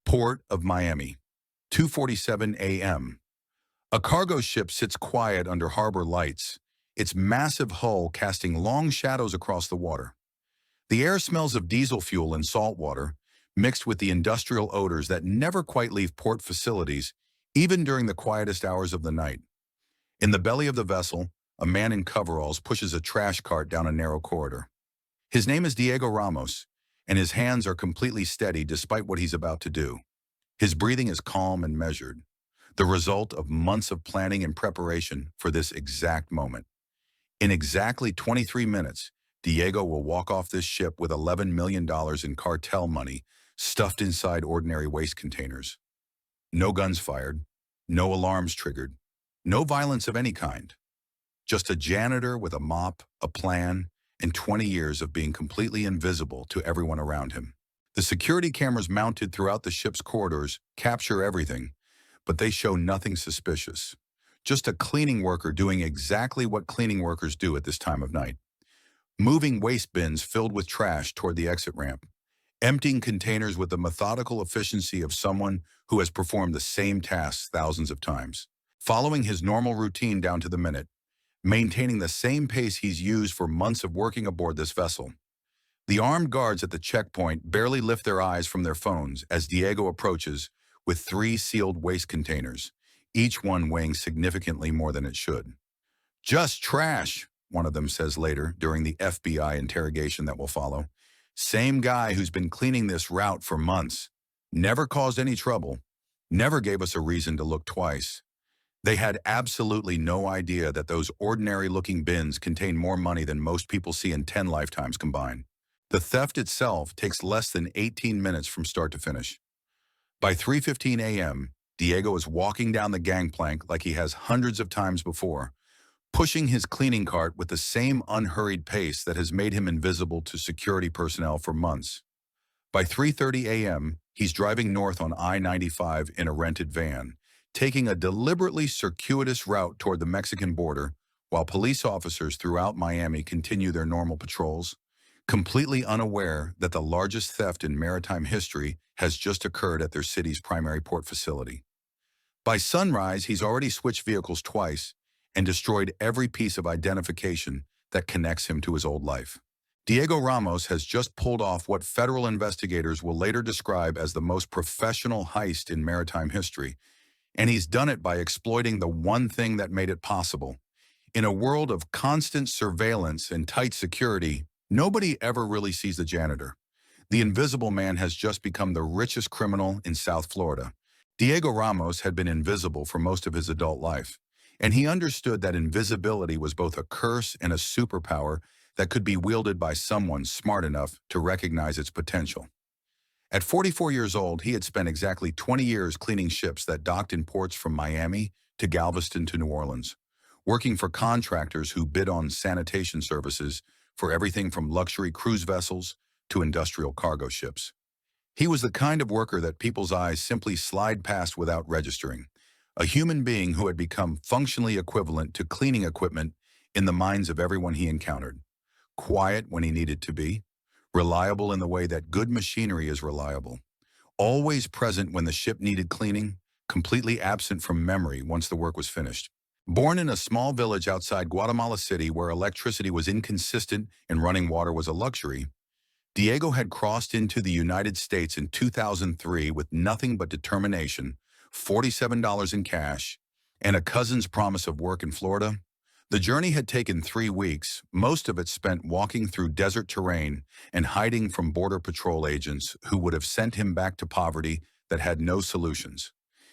Port of Miami, 2:47 a.m. A cargo ship sits quiet under harbor lights, its massive hull casting long shadows across the water. The air smells of diesel fuel and salt water, mixed with the industrial odors that never quite leave port facilities, even during the quietest hours of the night. In the belly of the vessel, a man in coveralls pushes a trash cart down a narrow corridor. His name is Diego Ramos, and his hands are completely steady despite what he's about to do. His breathing is calm and measured, the result of months of planning and preparation for this exact moment. In exactly 23 minutes, Diego will walk off this ship with $11 million in cartel money stuffed inside ordinary waste containers. No guns fired, no alarms triggered, no violence of any kind. Just a janitor with a mop, a plan, and 20 years of being completely invisible to everyone around him. The security cameras mounted throughout the ship's corridors capture everything, but they show nothing suspicious. Just a cleaning worker doing exactly what cleaning workers do at this time of night. Moving waste bins filled with trash toward the exit ramp. Emptying containers with the methodical efficiency of someone who has performed the same tasks thousands of times. Following his normal routine down to the minute. Maintaining the same pace he's used for months of working aboard this vessel. The armed guards at the checkpoint barely lift their eyes from their phones as Diego approaches with 3 sealed waste containers, each one weighing significantly more than it should. "Just trash," one of them says later during the FBI interrogation that will follow. "Same guy who's been cleaning this route for months. Never caused any trouble. Never gave us a reason to look twice." They had absolutely no idea that those ordinary-looking bins contain more money than most people see in 10 lifetimes combined. The theft itself takes less than 18 minutes from start to finish. By 3:15 a.m., Diego is walking down the gangplank like he has hundreds of times before, pushing his cleaning cart with the same unhurried pace that has made him invisible to security personnel for months. By 3:30 a.m., he's driving north on I-95 in a rented van, taking a deliberately circuitous route toward the Mexican border while police officers throughout Miami continue their normal patrols, completely unaware that the largest theft in maritime history has just occurred at their city's primary port facility. By sunrise, he's already switched vehicles twice and destroyed every piece of identification that connects him to his old life. Diego Ramos has just pulled off what federal investigators will later describe as the most professional heist in maritime history, and he's done it by exploiting the one thing that made it possible. In a world of constant surveillance and tight security, nobody ever really sees the janitor. The Invisible Man has just become the richest criminal in South Florida. Diego Ramos had been invisible for most of his adult life, and he understood that invisibility was both a curse and a superpower that could be wielded by someone smart enough to recognize its potential. At 44 years old, he had spent exactly 20 years cleaning ships that docked in ports from Miami to Galveston to New Orleans, working for contractors who bid on sanitation services for everything from luxury cruise vessels to industrial cargo ships. He was the kind of worker that people's eyes simply slide past without registering, a human being who had become functionally equivalent to cleaning equipment in the minds of everyone he encountered. Quiet when he needed to be, reliable in the way that good machinery is reliable, always present when the ship needed cleaning, completely absent from memory once the work was finished. Born in a small village outside Guatemala City where electricity was inconsistent and running water was a luxury, Diego had crossed into the United States in 2003 with nothing but determination, $47 in cash, and a cousin's promise of work in Florida. The journey had taken 3 weeks, most of it spent walking through desert terrain and hiding from Border Patrol agents who would have sent him back to poverty that had no solutions.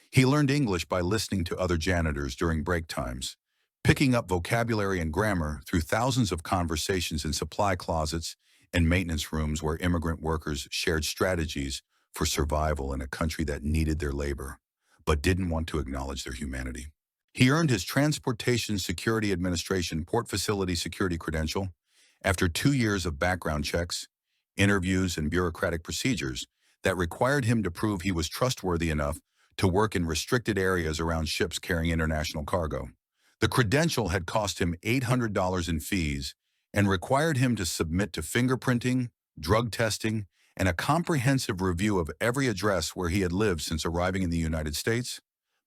He learned English by listening to other janitors during break times, picking up vocabulary and grammar through thousands of conversations in supply closets and maintenance rooms where immigrant workers shared strategies for survival in a country that needed their labor, but didn't want to acknowledge their humanity. He earned his Transportation Security Administration Port Facility Security credential after 2 years of background checks, interviews, and bureaucratic procedures that required him to prove he was trustworthy enough to work in restricted areas around ships carrying international cargo. The credential had cost him $800 in fees and required him to submit to fingerprinting, drug testing, and a comprehensive review of every address where he had lived since arriving in the United States.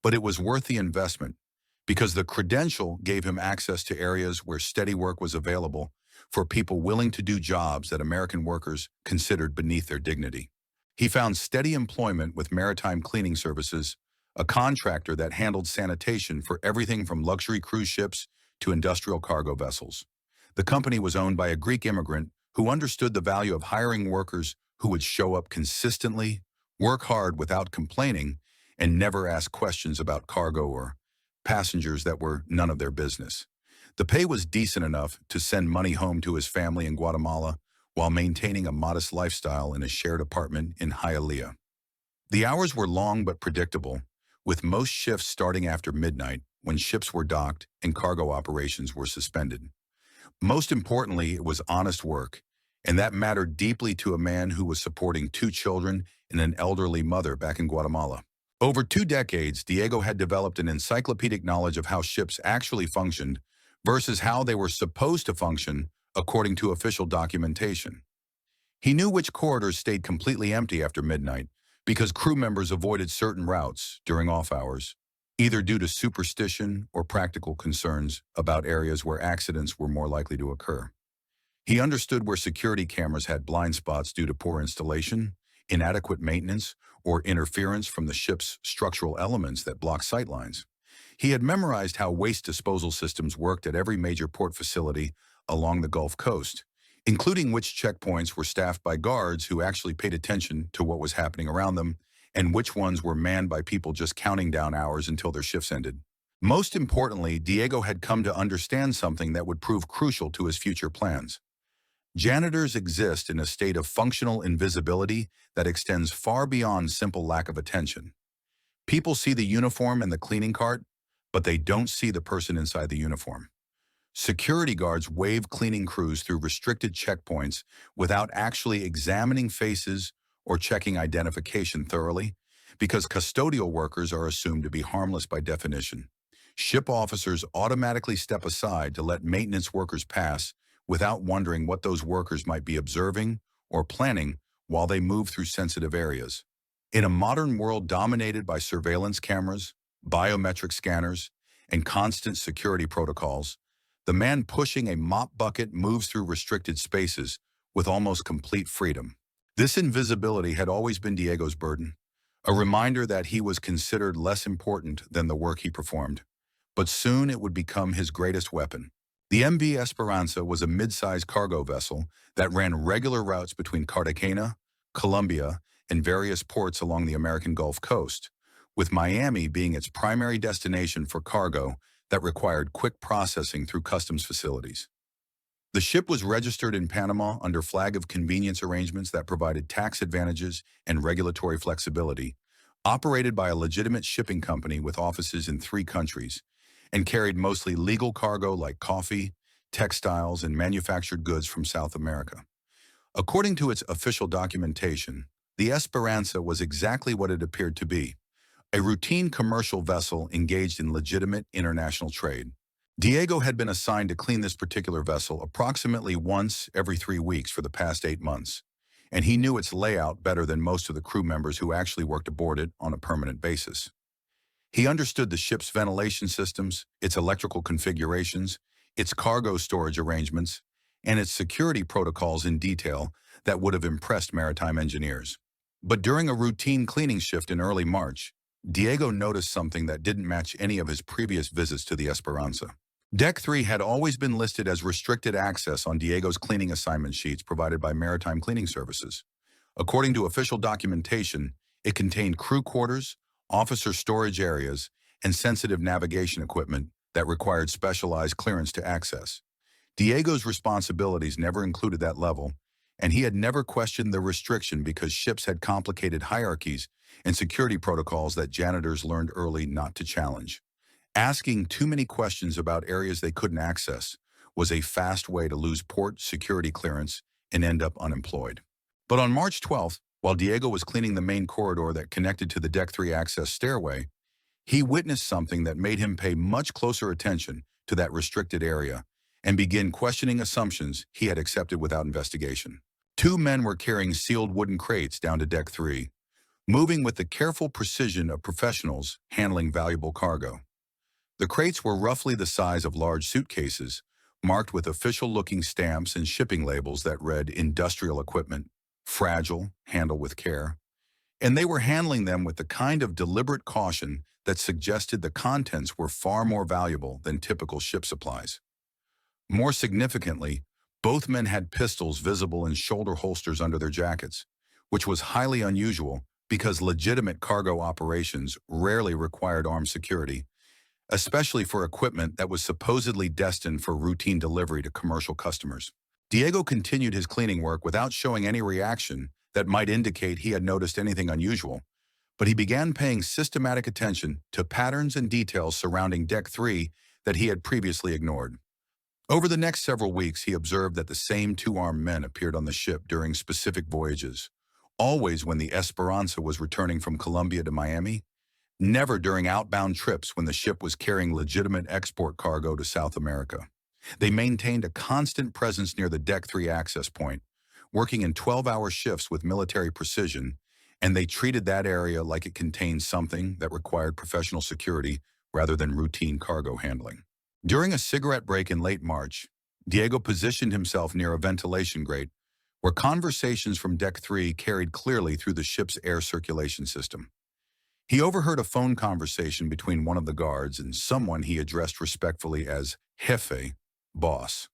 But it was worth the investment because the credential gave him access to areas where steady work was available for people willing to do jobs that American workers considered beneath their dignity. He found steady employment with maritime cleaning services, a contractor that handled sanitation for everything from luxury cruise ships to industrial cargo vessels. The company was owned by a Greek immigrant who understood the value of hiring workers who would show up consistently, work hard without complaining, and never ask questions about cargo or passengers that were none of their business. The pay was decent enough to send money home to his family in Guatemala while maintaining a modest lifestyle in a shared apartment in Hialeah. The hours were long but predictable, with most shifts starting after midnight when ships were docked and cargo operations were suspended. Most importantly, it was honest work, and that mattered deeply to a man who was supporting 2 children and an elderly mother back in Guatemala. Over 2 decades, Diego had developed an encyclopedic knowledge of how ships actually functioned versus how they were supposed to function according to official documentation. He knew which corridors stayed completely empty after midnight because crew members avoided certain routes during off hours, either due to superstition or practical concerns about areas where accidents were more likely to occur. He understood where security cameras had blind spots due to poor installation, inadequate maintenance, or interference from the ship's structural elements that blocked sightlines. He had memorized how waste disposal systems worked at every major port facility along the Gulf Coast, including which checkpoints were staffed by guards who actually paid attention to what was happening around them and which ones were manned by people just counting down hours until their shifts ended. Most importantly, Diego had come to understand something that would prove crucial to his future plans. Janitors exist in a state of functional invisibility that extends far beyond simple lack of attention. People see the uniform and the cleaning cart, but they don't see the person inside the uniform. Security guards wave cleaning crews through restricted checkpoints without actually examining faces or checking identification thoroughly, because custodial workers are assumed to be harmless by definition. Ship officers automatically step aside to let maintenance workers pass without wondering what those workers might be observing or planning while they move through sensitive areas. In a modern world dominated by surveillance cameras, biometric scanners, and constant security protocols, the man pushing a mop bucket moves through restricted spaces with almost complete freedom. This invisibility had always been Diego's burden, a reminder that he was considered less important than the work he performed. But soon it would become his greatest weapon. The MV Esperanza was a mid-sized cargo vessel that ran regular routes between Cartagena, Colombia, and various ports along the American Gulf Coast, with Miami being its primary destination for cargo that required quick processing through customs facilities. The ship was registered in Panama under flag of convenience arrangements that provided tax advantages and regulatory flexibility, operated by a legitimate shipping company with offices in 3 countries, and carried mostly legal cargo like coffee, textiles, and manufactured goods from South America. According to its official documentation, the Esperanza was exactly what it appeared to be, a routine commercial vessel engaged in legitimate international trade. Diego had been assigned to clean this particular vessel approximately once every 3 weeks for the past 8 months, and he knew its layout better than most of the crew members who actually worked aboard it on a permanent basis. He understood the ship's ventilation systems, its electrical configurations, its cargo storage arrangements, and its security protocols in detail that would have impressed maritime engineers. But during a routine cleaning shift in early March, Diego noticed something that didn't match any of his previous visits to the Esperanza. Deck 3 had always been listed as restricted access on Diego's cleaning assignment sheets provided by Maritime Cleaning Services. According to official documentation, it contained crew quarters, officer storage areas, and sensitive navigation equipment that required specialized clearance to access. Diego's responsibilities never included that level, and he had never questioned the restriction because ships had complicated hierarchies and security protocols that janitors learned early not to challenge. Asking too many questions about areas they couldn't access was a fast way to lose port security clearance and end up unemployed. But on March 12th, while Diego was cleaning the main corridor that connected to the Deck 3 access stairway, he witnessed something that made him pay much closer attention to that restricted area and begin questioning assumptions he had accepted without investigation. Two men were carrying sealed wooden crates down to Deck 3, moving with the careful precision of professionals handling valuable cargo. The crates were roughly the size of large suitcases, marked with official-looking stamps and shipping labels that read industrial equipment, fragile, handle with care. And they were handling them with the kind of deliberate caution that suggested the contents were far more valuable than typical ship supplies. More significantly, both men had pistols visible in shoulder holsters under their jackets, which was highly unusual because legitimate cargo operations rarely required armed security, especially for equipment that was supposedly destined for routine delivery to commercial customers. Diego continued his cleaning work without showing any reaction that might indicate he had noticed anything unusual, but he began paying systematic attention to patterns and details surrounding Deck 3 that he had previously ignored. Over the next several weeks, he observed that the same two armed men appeared on the ship during specific voyages, always when the Esperanza was returning from Colombia to Miami, never during outbound trips when the ship was carrying legitimate export cargo to South America. They maintained a constant presence near the Deck 3 access point, working in 12-hour shifts with military precision, and they treated that area like it contained something that required professional security rather than routine cargo handling. During a cigarette break in late March, Diego positioned himself near a ventilation grate where conversations from Deck 3 carried clearly through the ship's air circulation system. He overheard a phone conversation between one of the guards and someone he addressed respectfully as Jefe, boss.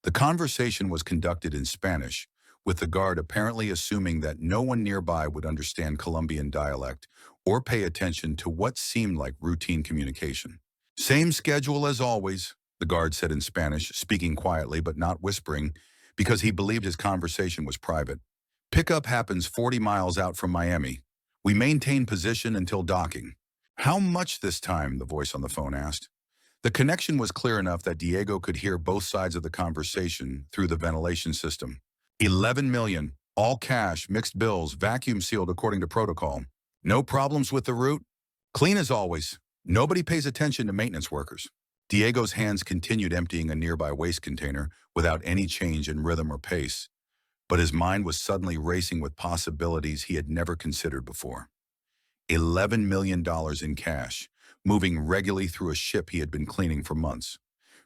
The conversation was conducted in Spanish, with the guard apparently assuming that no one nearby would understand Colombian dialect or pay attention to what seemed like routine communication. "Same schedule as always," the guard said in Spanish, speaking quietly but not whispering, because he believed his conversation was private. "Pickup happens 40 miles out from Miami. We maintain position until docking." "How much this time?" the voice on the phone asked. The connection was clear enough that Diego could hear both sides of the conversation through the ventilation system. 11 million, all cash, mixed bills, vacuum sealed according to protocol. No problems with the route? Clean as always. Nobody pays attention to maintenance workers. Diego's hands continued emptying a nearby waste container without any change in rhythm or pace, but his mind was suddenly racing with possibilities he had never considered before. $11 million in cash, moving regularly through a ship he had been cleaning for months,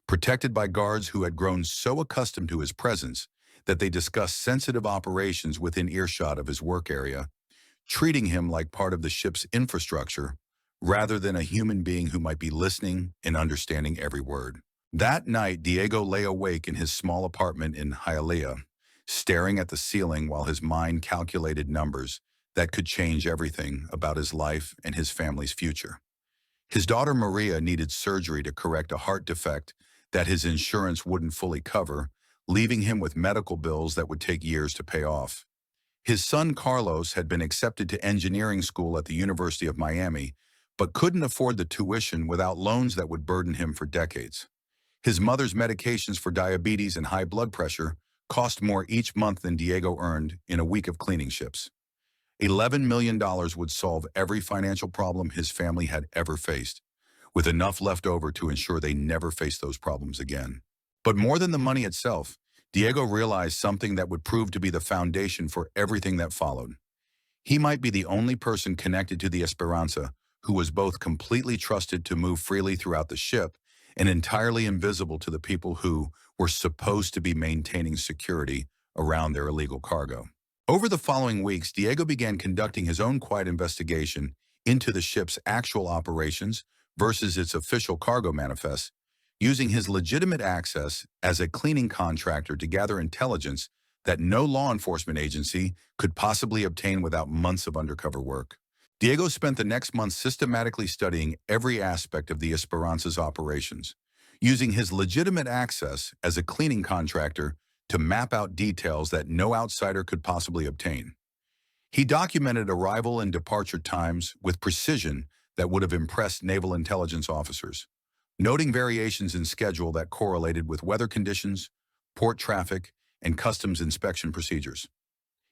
protected by guards who had grown so accustomed to his presence that they discussed sensitive operations within earshot of his work area, treating him like part of the ship's infrastructure rather than a human being who might be listening and understanding every word. That night, Diego lay awake in his small apartment in Hialeah, staring at the ceiling while his mind calculated numbers that could change everything about his life and his family's future. His daughter Maria needed surgery to correct a heart defect that his insurance wouldn't fully cover, leaving him with medical bills that would take years to pay off. His son Carlos had been accepted to engineering school at the University of Miami, but couldn't afford the tuition without loans that would burden him for decades. His mother's medications for diabetes and high blood pressure cost more each month than Diego earned in a week of cleaning ships. $11 million would solve every financial problem his family had ever faced, with enough left over to ensure they never face those problems again. But more than the money itself, Diego realized something that would prove to be the foundation for everything that followed. He might be the only person connected to the Esperanza who was both completely trusted to move freely throughout the ship and entirely invisible to the people who were supposed to be maintaining security around their illegal cargo. Over the following weeks, Diego began conducting his own quiet investigation into the ship's actual operations versus its official cargo manifests, using his legitimate access as a cleaning contractor to gather intelligence that no law enforcement agency could possibly obtain without months of undercover work. Diego spent the next month systematically studying every aspect of the Esperanza's operations, using his legitimate access as a cleaning contractor to map out details that no outsider could possibly obtain. He documented arrival and departure times with precision that would have impressed naval intelligence officers, noting variations in schedule that correlated with weather conditions, port traffic, and customs inspection procedures.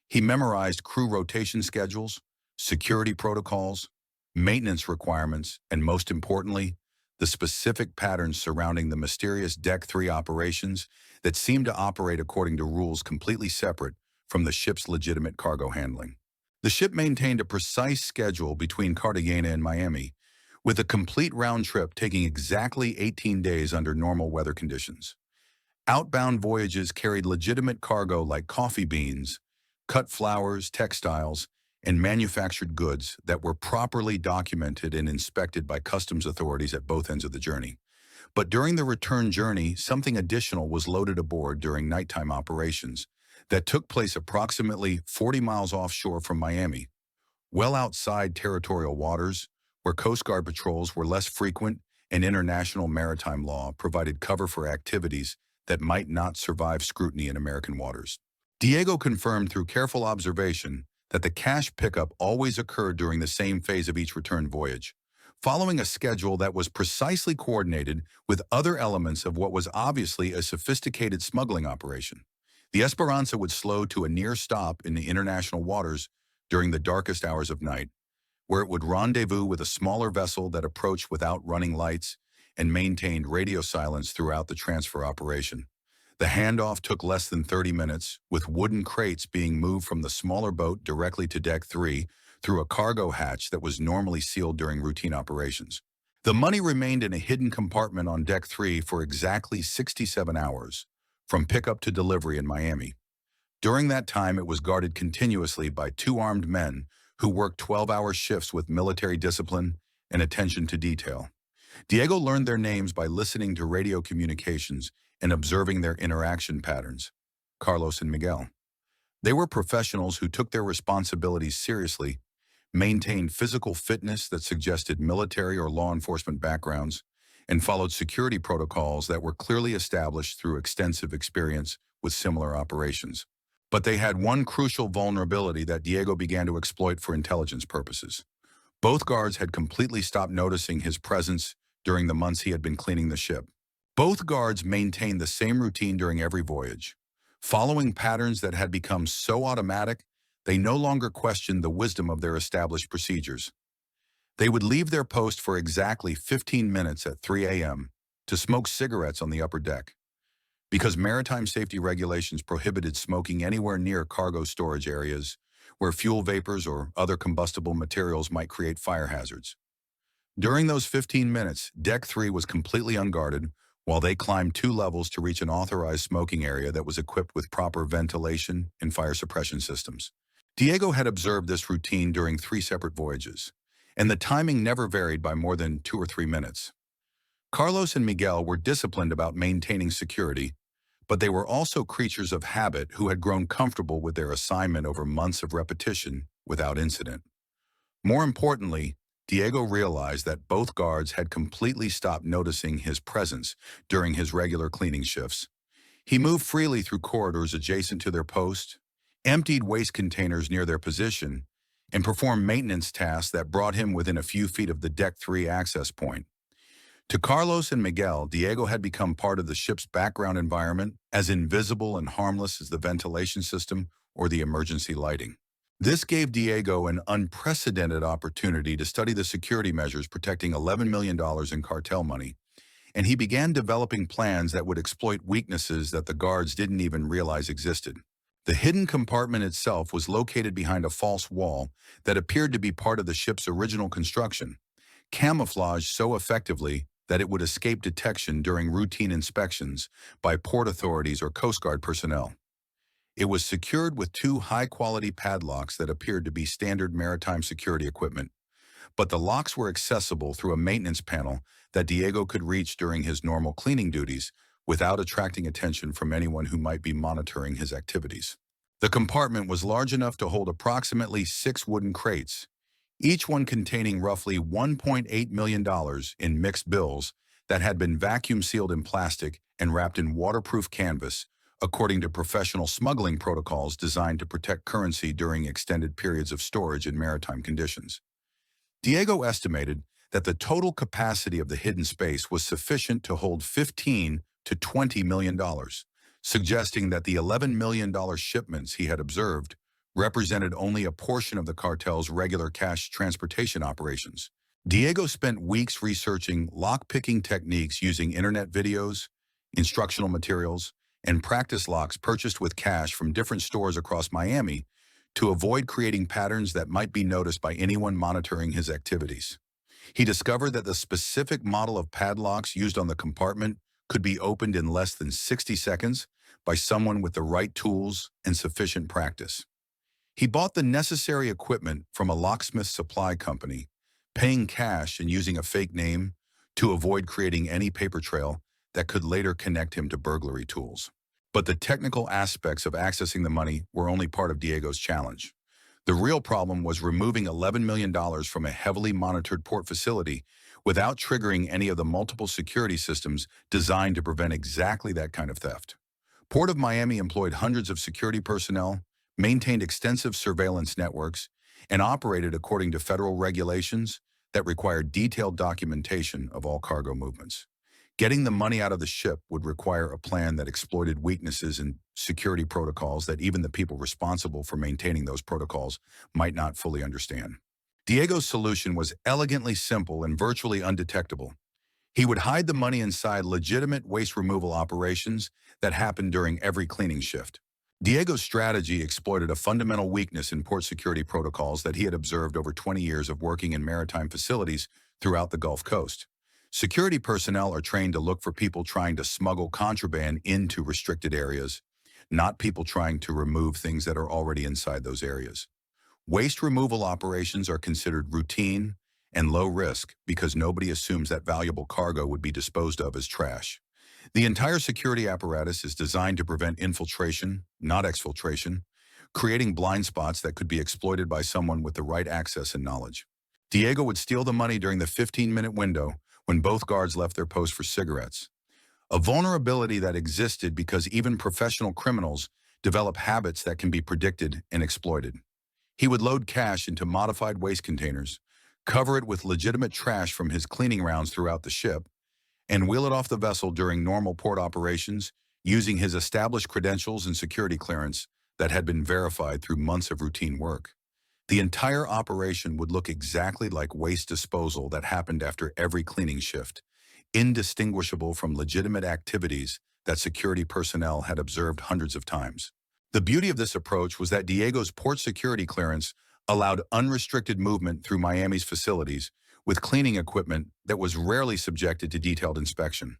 He memorized crew rotation schedules, security protocols, maintenance requirements, and most importantly, the specific patterns surrounding the mysterious Deck 3 operations that seemed to operate according to rules completely separate from the ship's legitimate cargo handling. The ship maintained a precise schedule between Cartagena and Miami, with a complete round trip taking exactly 18 days under normal weather conditions. Outbound voyages carried legitimate cargo like coffee beans, cut flowers, textiles, and manufactured goods that were properly documented and inspected by customs authorities at both ends of the journey. But during the return journey, something additional was loaded aboard during nighttime operations that took place approximately 40 miles offshore from Miami, well outside territorial waters, where Coast Guard patrols were less frequent and international maritime law provided cover for activities that might not survive scrutiny in American waters. Diego confirmed through careful observation that the cash pickup always occurred during the same phase of each return voyage, following a schedule that was precisely coordinated with other elements of what was obviously a sophisticated smuggling operation. The Esperanza would slow to a near stop in the international waters during the darkest hours of night, where it would rendezvous with a smaller vessel that approached without running lights and maintained radio silence throughout the transfer operation. The handoff took less than 30 minutes, with wooden crates being moved from the smaller boat directly to Deck 3 through a cargo hatch that was normally sealed during routine operations. The money remained in a hidden compartment on Deck 3 for exactly 67 hours, from pickup to delivery in Miami. During that time, it was guarded continuously by two armed men who worked 12-hour shifts with military discipline and attention to detail. Diego learned their names by listening to radio communications and observing their interaction patterns: Carlos and Miguel. They were professionals who took their responsibilities seriously, maintained physical fitness that suggested military or law enforcement backgrounds, and followed security protocols that were clearly established through extensive experience with similar operations. But they had one crucial vulnerability that Diego began to exploit for intelligence purposes. Both guards had completely stopped noticing his presence during the months he had been cleaning the ship. Both guards maintained the same routine during every voyage, following patterns that had become so automatic they no longer questioned the wisdom of their established procedures. They would leave their post for exactly 15 minutes at 3 a.m. to smoke cigarettes on the upper deck, because maritime safety regulations prohibited smoking anywhere near cargo storage areas where fuel vapors or other combustible materials might create fire hazards. During those 15 minutes, Deck 3 was completely unguarded while they climbed 2 levels to reach an authorized smoking area that was equipped with proper ventilation and fire suppression systems. Diego had observed this routine during 3 separate voyages, and the timing never varied by more than 2 or 3 minutes. Carlos and Miguel were disciplined about maintaining security, but they were also creatures of habit who had grown comfortable with their assignment over months of repetition without incident. More importantly, Diego realized that both guards had completely stopped noticing his presence during his regular cleaning shifts. He moved freely through corridors adjacent to their post, emptied waste containers near their position, and performed maintenance tasks that brought him within a few feet of the Deck 3 access point. To Carlos and Miguel, Diego had become part of the ship's background environment, as invisible and harmless as the ventilation system or the emergency lighting. This gave Diego an unprecedented opportunity to study the security measures protecting $11 million in cartel money, and he began developing plans that would exploit weaknesses that the guards didn't even realize existed. The hidden compartment itself was located behind a false wall that appeared to be part of the ship's original construction, camouflaged so effectively that it would escape detection during routine inspections by port authorities or Coast Guard personnel. It was secured with 2 high-quality padlocks that appeared to be standard maritime security equipment, but the locks were accessible through a maintenance panel that Diego could reach during his normal cleaning duties without attracting attention from anyone who might be monitoring his activities. The compartment was large enough to hold approximately 6 wooden crates, each one containing roughly $1.8 million in mixed bills that had been vacuum-sealed in plastic and wrapped in waterproof canvas, according to professional smuggling protocols designed to protect currency during extended periods of storage in maritime conditions. Diego estimated that the total capacity of the hidden space was sufficient to hold $15 to $20 million, suggesting that the $11 million shipments he had observed represented only a portion of the cartel's regular cash transportation operations. Diego spent weeks researching lock-picking techniques using internet videos, instructional materials, and practice locks purchased with cash from different stores across Miami to avoid creating patterns that might be noticed by anyone monitoring his activities. He discovered that the specific model of padlocks used on the compartment could be opened in less than 60 seconds by someone with the right tools and sufficient practice. He bought the necessary equipment from a locksmith supply company, paying cash and using a fake name to avoid creating any paper trail that could later connect him to burglary tools. But the technical aspects of accessing the money were only part of Diego's challenge. The real problem was removing $11 million from a heavily monitored port facility without triggering any of the multiple security systems designed to prevent exactly that kind of theft. Port of Miami employed hundreds of security personnel, maintained extensive surveillance networks, and operated according to federal regulations that required detailed documentation of all cargo movements. Getting the money out of the ship would require a plan that exploited weaknesses in security protocols that even the people responsible for maintaining those protocols might not fully understand. Diego's solution was elegantly simple and virtually undetectable. He would hide the money inside legitimate waste removal operations that happened during every cleaning shift. Diego's strategy exploited a fundamental weakness in port security protocols that he had observed over 20 years of working in maritime facilities throughout the Gulf Coast. Security personnel are trained to look for people trying to smuggle contraband into restricted areas, not people trying to remove things that are already inside those areas. Waste removal operations are considered routine and low risk because nobody assumes that valuable cargo would be disposed of as trash. The entire security apparatus is designed to prevent infiltration, not exfiltration, creating blind spots that could be exploited by someone with the right access and knowledge. Diego would steal the money during the 15-minute window when both guards left their post for cigarettes, a vulnerability that existed because even professional criminals develop habits that can be predicted and exploited. He would load cash into modified waste containers, cover it with legitimate trash from his cleaning rounds throughout the ship, and wheel it off the vessel during normal port operations using his established credentials and security clearance that had been verified through months of routine work. The entire operation would look exactly like waste disposal that happened after every cleaning shift, indistinguishable from legitimate activities that security personnel had observed hundreds of times. The beauty of this approach was that Diego's port security clearance allowed unrestricted movement through Miami's facilities with cleaning equipment that was rarely subjected to detailed inspection.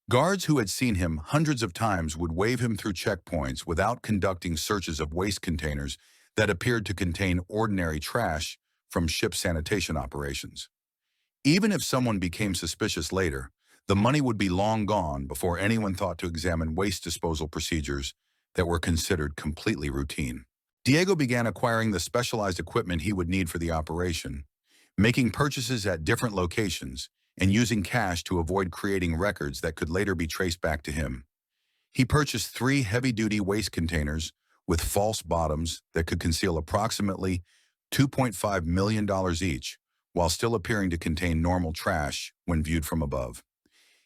Guards who had seen him hundreds of times would wave him through checkpoints without conducting searches of waste containers that appeared to contain ordinary trash from ship sanitation operations. Even if someone became suspicious later, the money would be long gone before anyone thought to examine waste disposal procedures that were considered completely routine. Diego began acquiring the specialized equipment he would need for the operation, making purchases at different locations, and using cash to avoid creating records that could later be traced back to him. He purchased 3 heavy-duty waste containers with false bottoms that could conceal approximately $2.5 million each, while still appearing to contain normal trash when viewed from above.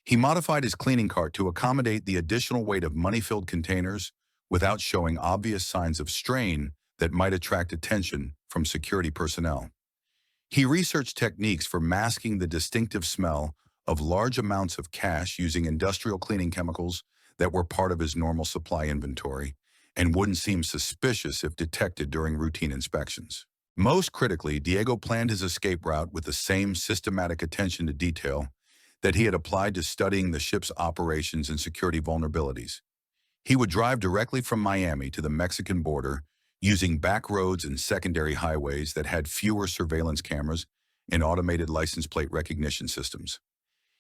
He modified his cleaning cart to accommodate the additional weight of money-filled containers without showing obvious signs of strain that might attract attention from security personnel. He researched techniques for masking the distinctive smell of large amounts of cash using industrial cleaning chemicals that were part of his normal supply inventory and wouldn't seem suspicious if detected during routine inspections. Most critically, Diego planned his escape route with the same systematic attention to detail that he had applied to studying the ship's operations and security vulnerabilities. He would drive directly from Miami to the Mexican border using back roads and secondary highways that had fewer surveillance cameras and automated license plate recognition systems.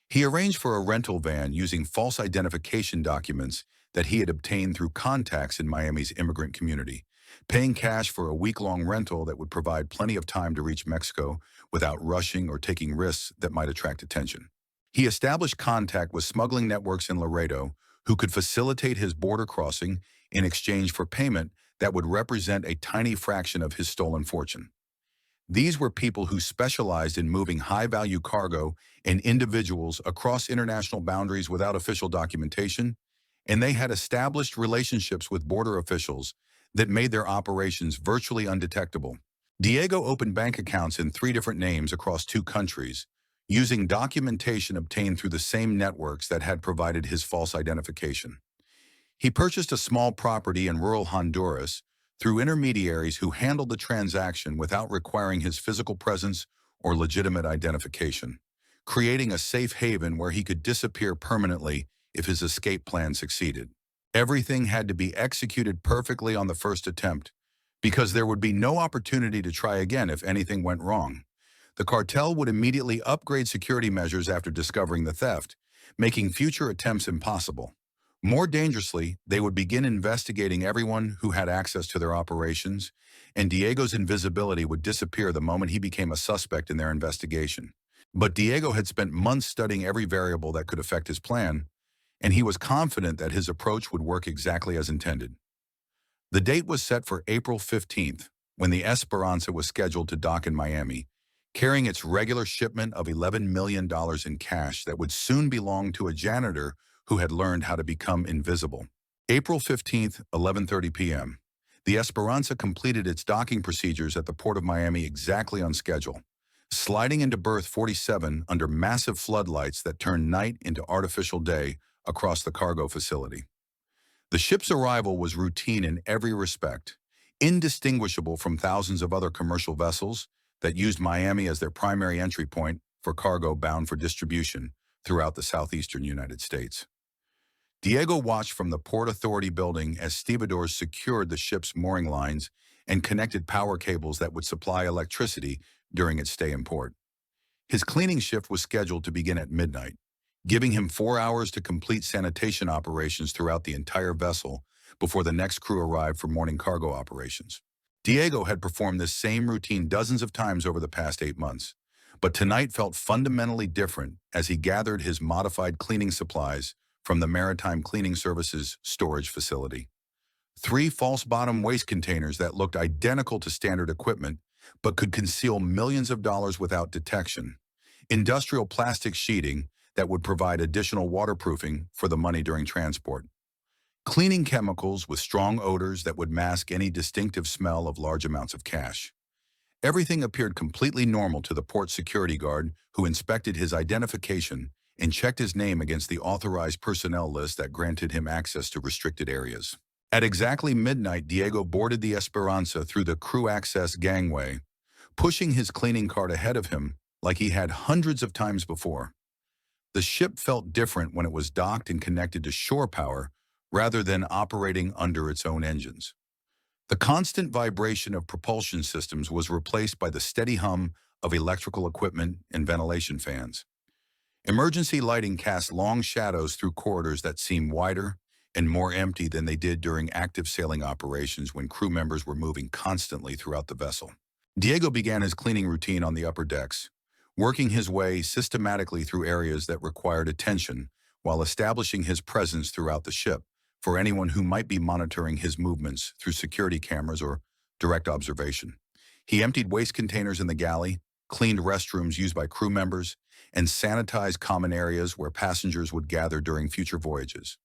He arranged for a rental van using false identification documents that he had obtained through contacts in Miami's immigrant community, paying cash for a week-long rental that would provide plenty of time to reach Mexico without rushing or taking risks that might attract attention. He established contact with smuggling networks in Laredo who could facilitate his border crossing in exchange for payment that would represent a tiny fraction of his stolen fortune. These were people who specialized in moving high-value cargo and individuals across international boundaries without official documentation, and they had established relationships with border officials that made their operations virtually undetectable. Diego opened bank accounts in 3 different names across 2 countries, using documentation obtained through the same networks that had provided his false identification. He purchased a small property in rural Honduras through intermediaries who handled the transaction without requiring his physical presence or legitimate identification, creating a safe haven where he could disappear permanently if his escape plan succeeded. Everything had to be executed perfectly on the first attempt, because there would be no opportunity to try again if anything went wrong. The cartel would immediately upgrade security measures after discovering the theft, making future attempts impossible. More dangerously, they would begin investigating everyone who had access to their operations, and Diego's invisibility would disappear the moment he became a suspect in their investigation. But Diego had spent months studying every variable that could affect his plan, and he was confident that his approach would work exactly as intended. The date was set for April 15th, when the Esperanza was scheduled to dock in Miami, carrying its regular shipment of $11 million in cash that would soon belong to a janitor who had learned how to become invisible. April 15th, 11:30 p.m. The Esperanza completed its docking procedures at the Port of Miami exactly on schedule, sliding into Berth 47 under massive floodlights that turned night into artificial day across the cargo facility. The ship's arrival was routine in every respect, indistinguishable from thousands of other commercial vessels that used Miami as their primary entry point for cargo bound for distribution throughout the southeastern United States. Diego watched from the Port Authority building as stevedores secured the ship's mooring lines and connected power cables that would supply electricity during its stay in port. His cleaning shift was scheduled to begin at midnight, giving him 4 hours to complete sanitation operations throughout the entire vessel before the next crew arrived for morning cargo operations. Diego had performed this same routine dozens of times over the past 8 months, but tonight felt fundamentally different as he gathered his modified cleaning supplies from the Maritime Cleaning Services storage facility. 3 false-bottom waste containers that looked identical to standard equipment but could conceal millions of dollars without detection. Industrial plastic sheeting that would provide additional waterproofing for the money during transport. Cleaning chemicals with strong odors that would mask any distinctive smell of large amounts of cash. Everything appeared completely normal to the port security guard who inspected his identification and checked his name against the authorized personnel list that granted him access to restricted areas. At exactly midnight, Diego boarded the Esperanza through the crew access gangway, pushing his cleaning cart ahead of him like he had hundreds of times before. The ship felt different when it was docked and connected to shore power rather than operating under its own engines. The constant vibration of propulsion systems was replaced by the steady hum of electrical equipment and ventilation fans. Emergency lighting cast long shadows through corridors that seemed wider and more empty than they did during active sailing operations when crew members were moving constantly throughout the vessel. Diego began his cleaning routine on the upper decks, working his way systematically through areas that required attention while establishing his presence throughout the ship for anyone who might be monitoring his movements through security cameras or direct observation. He emptied waste containers in the galley, cleaned restrooms used by crew members, and sanitized common areas where passengers would gather during future voyages.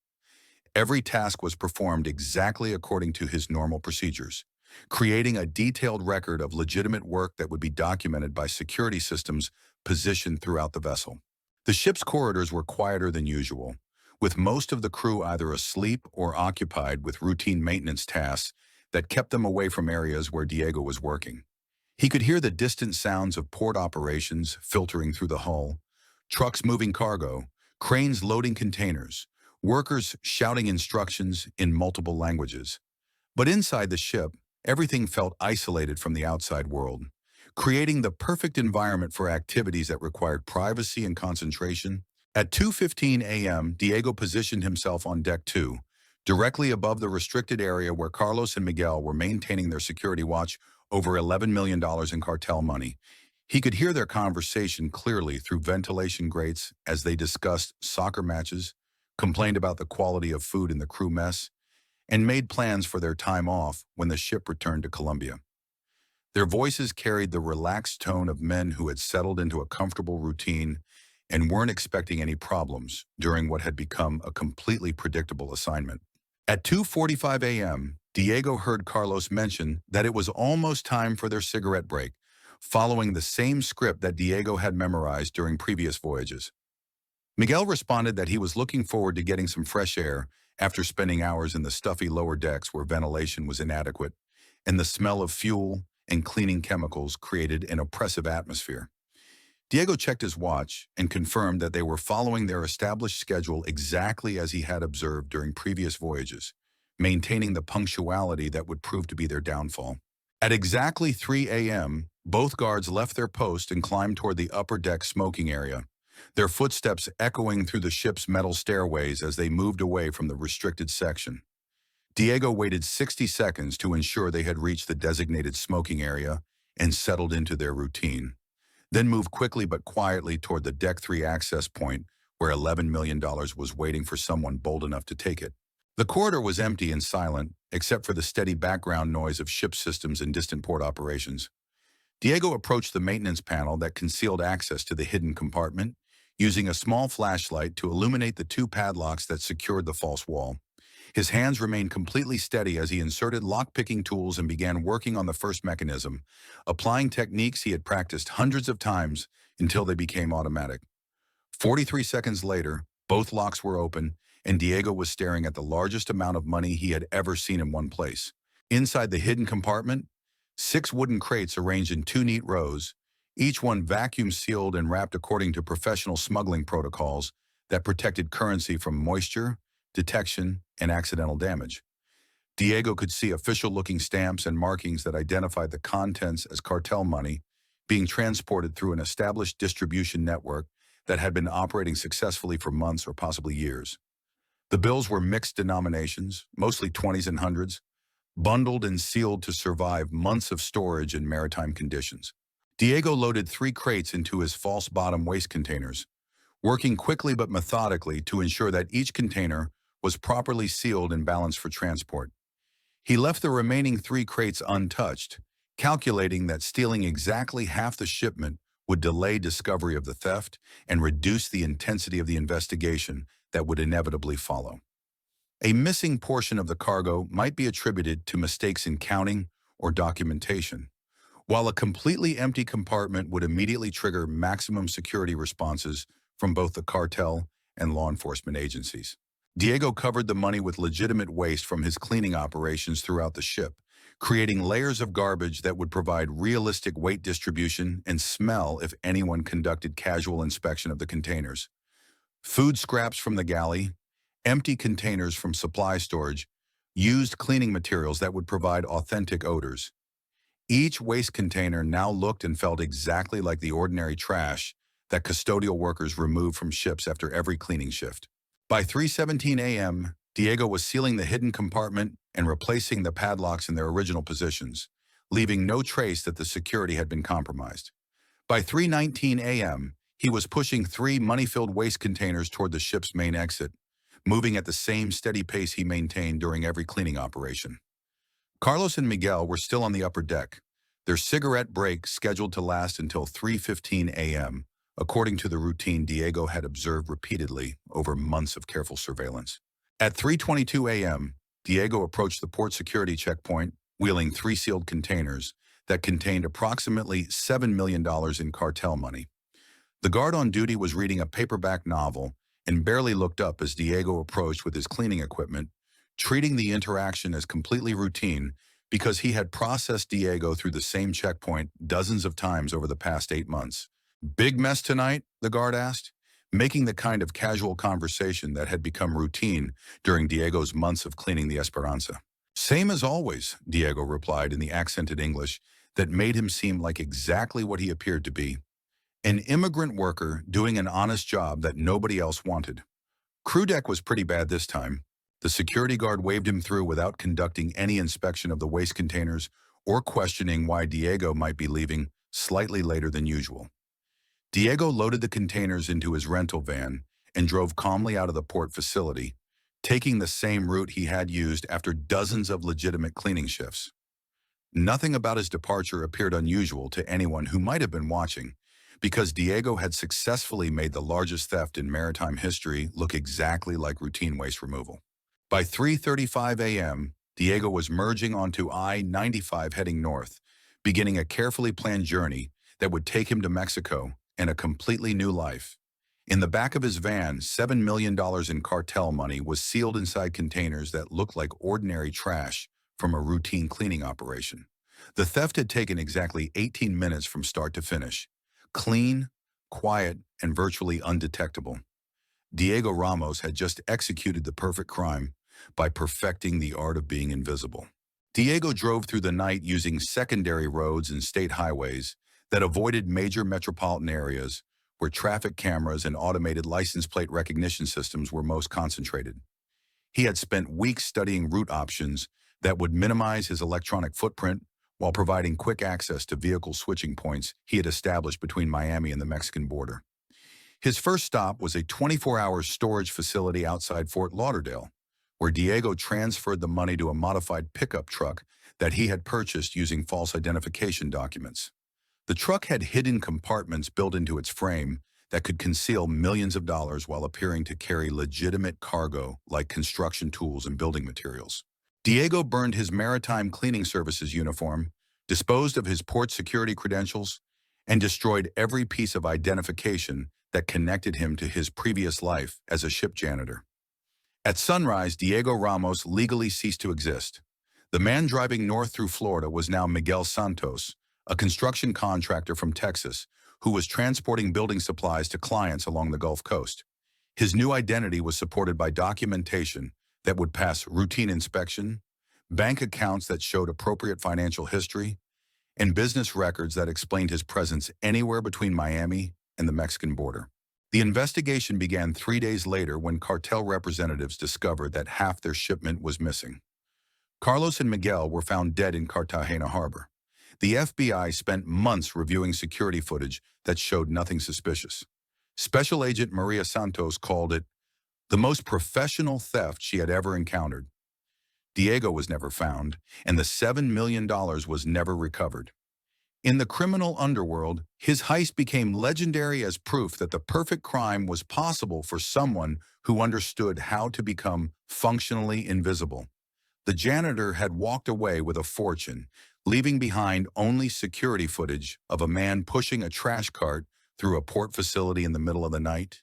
Every task was performed exactly according to his normal procedures, creating a detailed record of legitimate work that would be documented by security systems positioned throughout the vessel. The ship's corridors were quieter than usual, with most of the crew either asleep or occupied with routine maintenance tasks that kept them away from areas where Diego was working. He could hear the distant sounds of port operations filtering through the hull, trucks moving cargo, cranes loading containers, workers shouting instructions in multiple languages. But inside the ship, everything felt isolated from the outside world, creating the perfect environment for activities that required privacy and concentration. At 2:15 a.m., Diego positioned himself on Deck 2, directly above the restricted area where Carlos and Miguel were maintaining their security watch over $11 million in cartel money. He could hear their conversation clearly through ventilation grates as they discussed soccer matches, complained about the quality of food in the crew mess, and made plans for their time off when the ship returned to Colombia. Their voices carried the relaxed tone of men who had settled into a comfortable routine and weren't expecting any problems during what had become a completely predictable assignment. At 2:45 a.m., Diego heard Carlos mention that it was almost time for their cigarette break, following the same script that Diego had memorized during previous voyages. Miguel responded that he was looking forward to getting some fresh air after spending hours in the stuffy lower decks where ventilation was inadequate, and the smell of fuel and cleaning chemicals created an oppressive atmosphere. Diego checked his watch and confirmed that they were following their established schedule exactly as he had observed during previous voyages, maintaining the punctuality that would prove to be their downfall. At exactly 3 a.m., both guards left their post and climbed toward the upper deck smoking area, their footsteps echoing through the ship's metal stairways as they moved away from the restricted section. Diego waited 60 seconds to ensure they had reached the designated smoking area and settled into their routine, then moved quickly but quietly toward the Deck 3 access point where $11 million was waiting for someone bold enough to take it. The corridor was empty and silent, except for the steady background noise of ship systems and distant port operations. Diego approached the maintenance panel that concealed access to the hidden compartment, using a small flashlight to illuminate the two padlocks that secured the false wall. His hands remained completely steady as he inserted lock-picking tools and began working on the first mechanism, applying techniques he had practiced hundreds of times until they became automatic. 43 seconds later, both locks were open, and Diego was staring at the largest amount of money he had ever seen in one place. Inside the hidden compartment, 6 wooden crates arranged in 2 neat rows, each one vacuum-sealed and wrapped according to professional smuggling protocols that protected currency from moisture, detection, and accidental damage. Diego could see official-looking stamps and markings that identified the contents as cartel money being transported through an established distribution network that had been operating successfully for months or possibly years. The bills were mixed denominations, mostly 20s and 100s, bundled and sealed to survive months of storage in maritime conditions. Diego loaded 3 crates into his false bottom waste containers, working quickly but methodically to ensure that each container was properly sealed and balanced for transport. He left the remaining 3 crates untouched, calculating that stealing exactly half the shipment would delay discovery of the theft and reduce the intensity of the investigation that would inevitably follow. A missing portion of the cargo might be attributed to mistakes in counting or documentation, while a completely empty compartment would immediately trigger maximum security responses from both the cartel and law enforcement agencies. Diego covered the money with legitimate waste from his cleaning operations throughout the ship, creating layers of garbage that would provide realistic weight distribution and smell if anyone conducted casual inspection of the containers. Food scraps from the galley, empty containers from supply storage, used cleaning materials that would provide authentic odors. Each waste container now looked and felt exactly like the ordinary trash that custodial workers remove from ships after every cleaning shift. By 3:17 a.m., Diego was sealing the hidden compartment and replacing the padlocks in their original positions, leaving no trace that the security had been compromised. By 3:19 a.m., he was pushing 3 money-filled waste containers toward the ship's main exit, moving at the same steady pace he maintained during every cleaning operation. Carlos and Miguel were still on the upper deck, their cigarette break scheduled to last until 3:15 a.m., according to the routine Diego had observed repeatedly over months of careful surveillance. At 3:22 a.m., Diego approached the port security checkpoint, wheeling 3 sealed containers that contained approximately $7 million in cartel money. The guard on duty was reading a paperback novel and barely looked up as Diego approached with his cleaning equipment, treating the interaction as completely routine because he had processed Diego through the same checkpoint dozens of times over the past 8 months. "Big mess tonight?" the guard asked, making the kind of casual conversation that had become routine during Diego's months of cleaning the Esperanza. "Same as always," Diego replied in the accented English that made him seem like exactly what he appeared to be, an immigrant worker doing an honest job that nobody else wanted. Crew deck was pretty bad this time. The security guard waved him through without conducting any inspection of the waste containers or questioning why Diego might be leaving slightly later than usual. Diego loaded the containers into his rental van and drove calmly out of the port facility, taking the same route he had used after dozens of legitimate cleaning shifts. Nothing about his departure appeared unusual to anyone who might have been watching, because Diego had successfully made the largest theft in maritime history look exactly like routine waste removal. By 3:35 a.m., Diego was merging onto I-95 heading north, beginning a carefully planned journey that would take him to Mexico and a completely new life. In the back of his van, $7 million in cartel money was sealed inside containers that looked like ordinary trash from a routine cleaning operation. The theft had taken exactly 18 minutes from start to finish. Clean, quiet, and virtually undetectable. Diego Ramos had just executed the perfect crime by perfecting the art of being invisible. Diego drove through the night using secondary roads and state highways that avoided major metropolitan areas where traffic cameras and automated license plate recognition systems were most concentrated. He had spent weeks studying route options that would minimize his electronic footprint while providing quick access to vehicle switching points he had established between Miami and the Mexican border. His first stop was a 24-hour storage facility outside Fort Lauderdale, where Diego transferred the money to a modified pickup truck that he had purchased using false identification documents. The truck had hidden compartments built into its frame that could conceal millions of dollars while appearing to carry legitimate cargo like construction tools and building materials. Diego burned his maritime cleaning services uniform, disposed of his port security credentials, and destroyed every piece of identification that connected him to his previous life as a ship janitor. At sunrise, Diego Ramos legally ceased to exist. The man driving north through Florida was now Miguel Santos, a construction contractor from Texas who was transporting building supplies to clients along the Gulf Coast. His new identity was supported by documentation that would pass routine inspection, bank accounts that showed appropriate financial history, and business records that explained his presence anywhere between Miami and the Mexican border. The investigation began 3 days later when cartel representatives discovered that half their shipment was missing. Carlos and Miguel were found dead in Cartagena Harbor. The FBI spent months reviewing security footage that showed nothing suspicious. Special Agent Maria Santos called it the most professional theft she had ever encountered. Diego was never found, and the $7 million was never recovered. In the criminal underworld, his heist became legendary as proof that the perfect crime was possible for someone who understood how to become functionally invisible. The janitor had walked away with a fortune, leaving behind only security footage of a man pushing a trash cart through a port facility in the middle of the night.